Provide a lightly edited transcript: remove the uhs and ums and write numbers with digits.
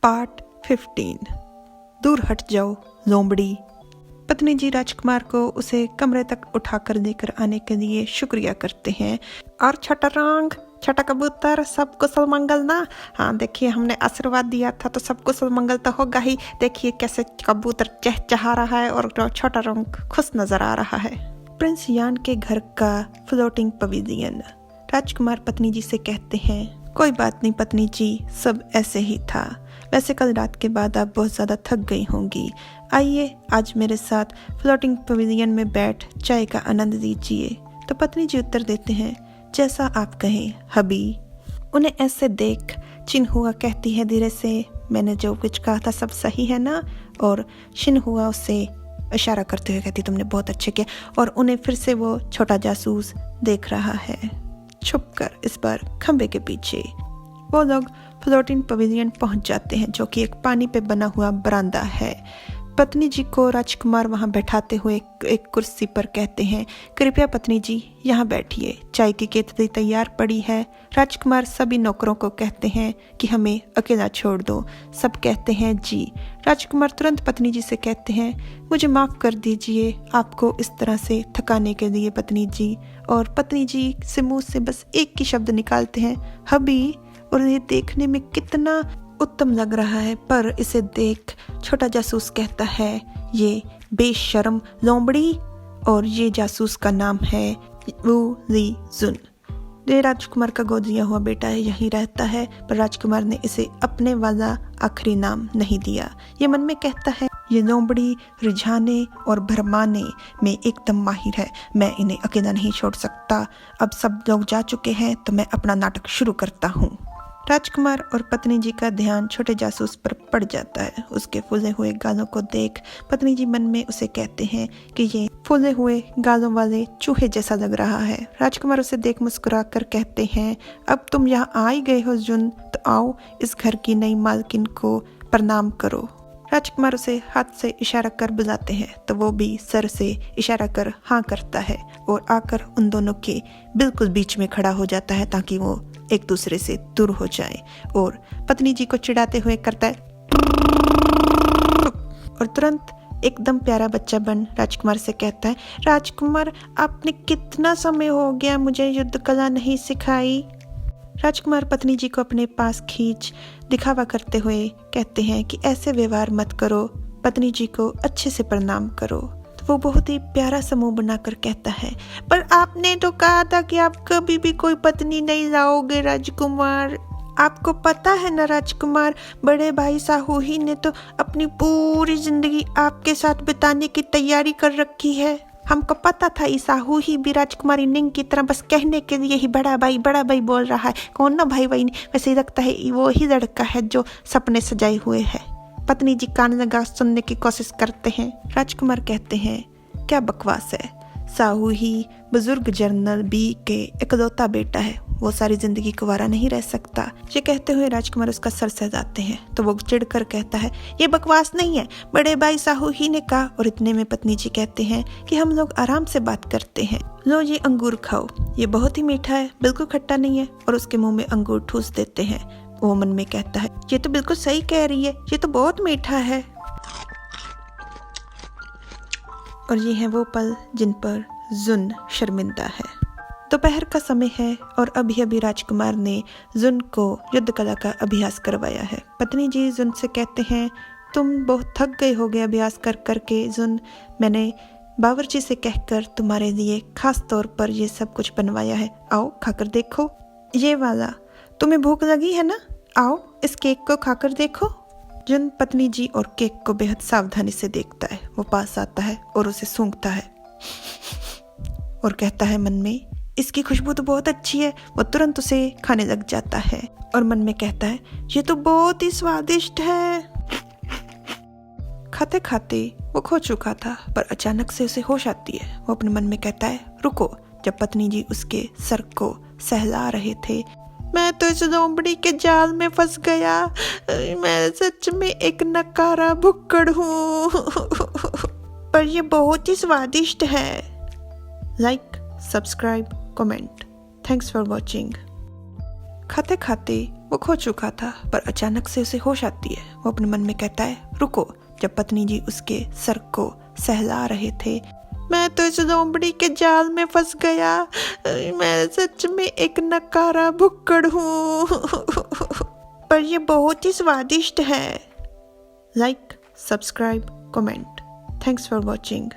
Part 15। दूर हट जाओ लोमड़ी। पत्नी जी राजकुमार को उसे कमरे तक उठाकर लेकर आने के लिए शुक्रिया करते हैं। और छोटा रंग, छोटा कबूतर, सब कुशल मंगल ना? हाँ देखिए, हमने आशीर्वाद दिया था तो सब कुशल मंगल तो होगा ही। देखिए कैसे कबूतर चहचहा रहा है और छोटा रंग खुश नजर आ रहा है। प्रिंस यान के घर का फ्लोटिंग पवेलियन। राजकुमार पत्नी जी से कहते हैं, कोई बात नहीं पत्नी जी, सब ऐसे ही था। वैसे कल रात के बाद आप बहुत ज़्यादा थक गई होंगी। आइए आज मेरे साथ फ्लोटिंग पवेलियन में बैठ चाय का आनंद लीजिए। तो पत्नी जी उत्तर देते हैं, जैसा आप कहें हबी। उन्हें ऐसे देख चिन्हुआ कहती है धीरे से, मैंने जो कुछ कहा था सब सही है ना? और चिन्हुआ उसे इशारा करते हुए कहती, तुमने बहुत अच्छे किया। और उन्हें फिर से वो छोटा जासूस देख रहा है छुपकर इस बार खंबे के पीछे। वो लोग फ्लोटिंग पवेलियन पहुंच जाते हैं जो कि एक पानी पे बना हुआ बरामदा है। पत्नी जी को राजकुमार वहां बैठाते हुए एक कुर्सी पर कहते हैं, कृपया पत्नी जी यहाँ बैठिए, चाय की केतली तैयार पड़ी है। राजकुमार सभी नौकरों को कहते हैं कि हमें अकेला छोड़ दो। सब कहते हैं जी। राजकुमार तुरंत पत्नी जी से कहते हैं, मुझे माफ़ कर दीजिए आपको इस तरह से थकाने के लिए पत्नी जी। और पत्नी जी से मुँह से बस एक ही शब्द निकालते हैं, हबी। और ये देखने में कितना उत्तम लग रहा है, पर इसे देख छोटा जासूस कहता है, ये बेशर्म लोमड़ी। और ये जासूस का नाम है वू ली जुन। ये राजकुमार का गोद लिया हुआ बेटा है, यहीं रहता है, पर राजकुमार ने इसे अपने वाला आखिरी नाम नहीं दिया। ये मन में कहता है, ये लोमड़ी रिझाने और भरमाने में एकदम माहिर है, मैं इन्हें अकेला नहीं छोड़ सकता। अब सब लोग जा चुके हैं तो मैं अपना नाटक शुरू करता हूँ। राजकुमार और पत्नी जी का ध्यान छोटे जासूस पर पड़ जाता है। उसके फूले हुए गालों को देख पत्नी जी मन में उसे कहते हैं कि ये फूले हुए गालों वाले चूहे जैसा लग रहा है। राजकुमार उसे देख मुस्कुरा कर कहते हैं, अब तुम यहाँ आ ही गए हो जुन, तो आओ इस घर की नई मालकिन को प्रणाम करो। राजकुमार उसे हाथ से इशारा कर बुलाते हैं तो वो भी सर से इशारा कर हाँ करता है और आकर उन दोनों के बिल्कुल बीच में खड़ा हो जाता है ताकि वो एक दूसरे से दूर हो जाए। और पत्नी जी को चिढ़ाते हुए करता है और तुरंत एकदम प्यारा बच्चा बन राजकुमार से कहता है, राजकुमार आपने कितना समय हो गया मुझे युद्ध कला नहीं सिखाई। राजकुमार पत्नी जी को अपने पास खींच दिखावा करते हुए कहते हैं कि ऐसे व्यवहार मत करो, पत्नी जी को अच्छे से प्रणाम करो। तो वो बहुत ही प्यारा समूह बनाकर कहता है, पर आपने तो कहा था कि आप कभी भी कोई पत्नी नहीं लाओगे राजकुमार। आपको पता है ना राजकुमार, बड़े भाई साहू ही ने तो अपनी पूरी जिंदगी आपके साथ बिताने की तैयारी कर रखी है। हमको पता था ये साहू ही भी राजकुमारी निंग की तरह बस कहने के लिए ही बड़ा भाई बोल रहा है। कौन ना भाई वैसे ही लगता है वो ही लड़का है जो सपने सजाए हुए है। पत्नी जी कान लगा सुनने की कोशिश करते हैं। राजकुमार कहते हैं, क्या बकवास है, साहू ही बुजुर्ग जनरल बी के इकलौता बेटा है, वो सारी जिंदगी कुंवारा नहीं रह सकता। ये कहते हुए राजकुमार उसका सर सहलाते हैं तो वो चिढ़कर कहता है, ये बकवास नहीं है, बड़े भाई साहू ही ने कहा। और इतने में पत्नी जी कहते हैं कि हम लोग आराम से बात करते हैं, लो ये अंगूर खाओ, ये बहुत ही मीठा है, बिल्कुल खट्टा नहीं है। और उसके मुंह में अंगूर ठूस देते हैं। वो मन में कहता है, ये तो बिल्कुल सही कह रही है, ये तो बहुत मीठा है। और ये है वो पल जिन पर जुन शर्मिंदा है। दोपहर का समय है और अभी अभी राजकुमार ने जुन को युद्ध कला का अभ्यास करवाया है। पत्नी जी जुन से कहते हैं, तुम बहुत थक गए होगे अभ्यास कर करके जुन, मैंने बावर्ची से कहकर तुम्हारे लिए खास तौर पर ये सब कुछ बनवाया है, आओ खाकर देखो। ये वाला, तुम्हें भूख लगी है ना, आओ इस केक को खाकर देखो। जुन पत्नी जी और केक को बेहद सावधानी से देखता है। वो पास आता है और उसे सूंघता है और कहता है मन में, इसकी खुशबू तो बहुत अच्छी है। वो तुरंत उसे खाने लग जाता है और मन में कहता है, ये तो बहुत ही स्वादिष्ट है। खाते खाते वो खो चुका था, पर अचानक से उसे होश आती है। वो अपने मन में कहता है, रुको। जब पत्नी जी उसके सर को सहला रहे थे, मैं तो इस लोमड़ी के जाल में फंस गया, मैं सच में एक नकारा भुक्कड़ हूँ। पर ये बहुत ही स्वादिष्ट है। Like, subscribe, comment. Thanks for watching. खाते खाते वो खो चुका था, पर अचानक से उसे होश आती है। वो अपने मन में कहता है, रुको। जब पत्नी जी उसके सर को सहला रहे थे, मैं तो इस लोमड़ी के जाल में फंस गया, मैं सच में एक नकारा भुक्कड़ हूँ। पर ये बहुत ही स्वादिष्ट है। Like, subscribe, comment. Thanks for watching.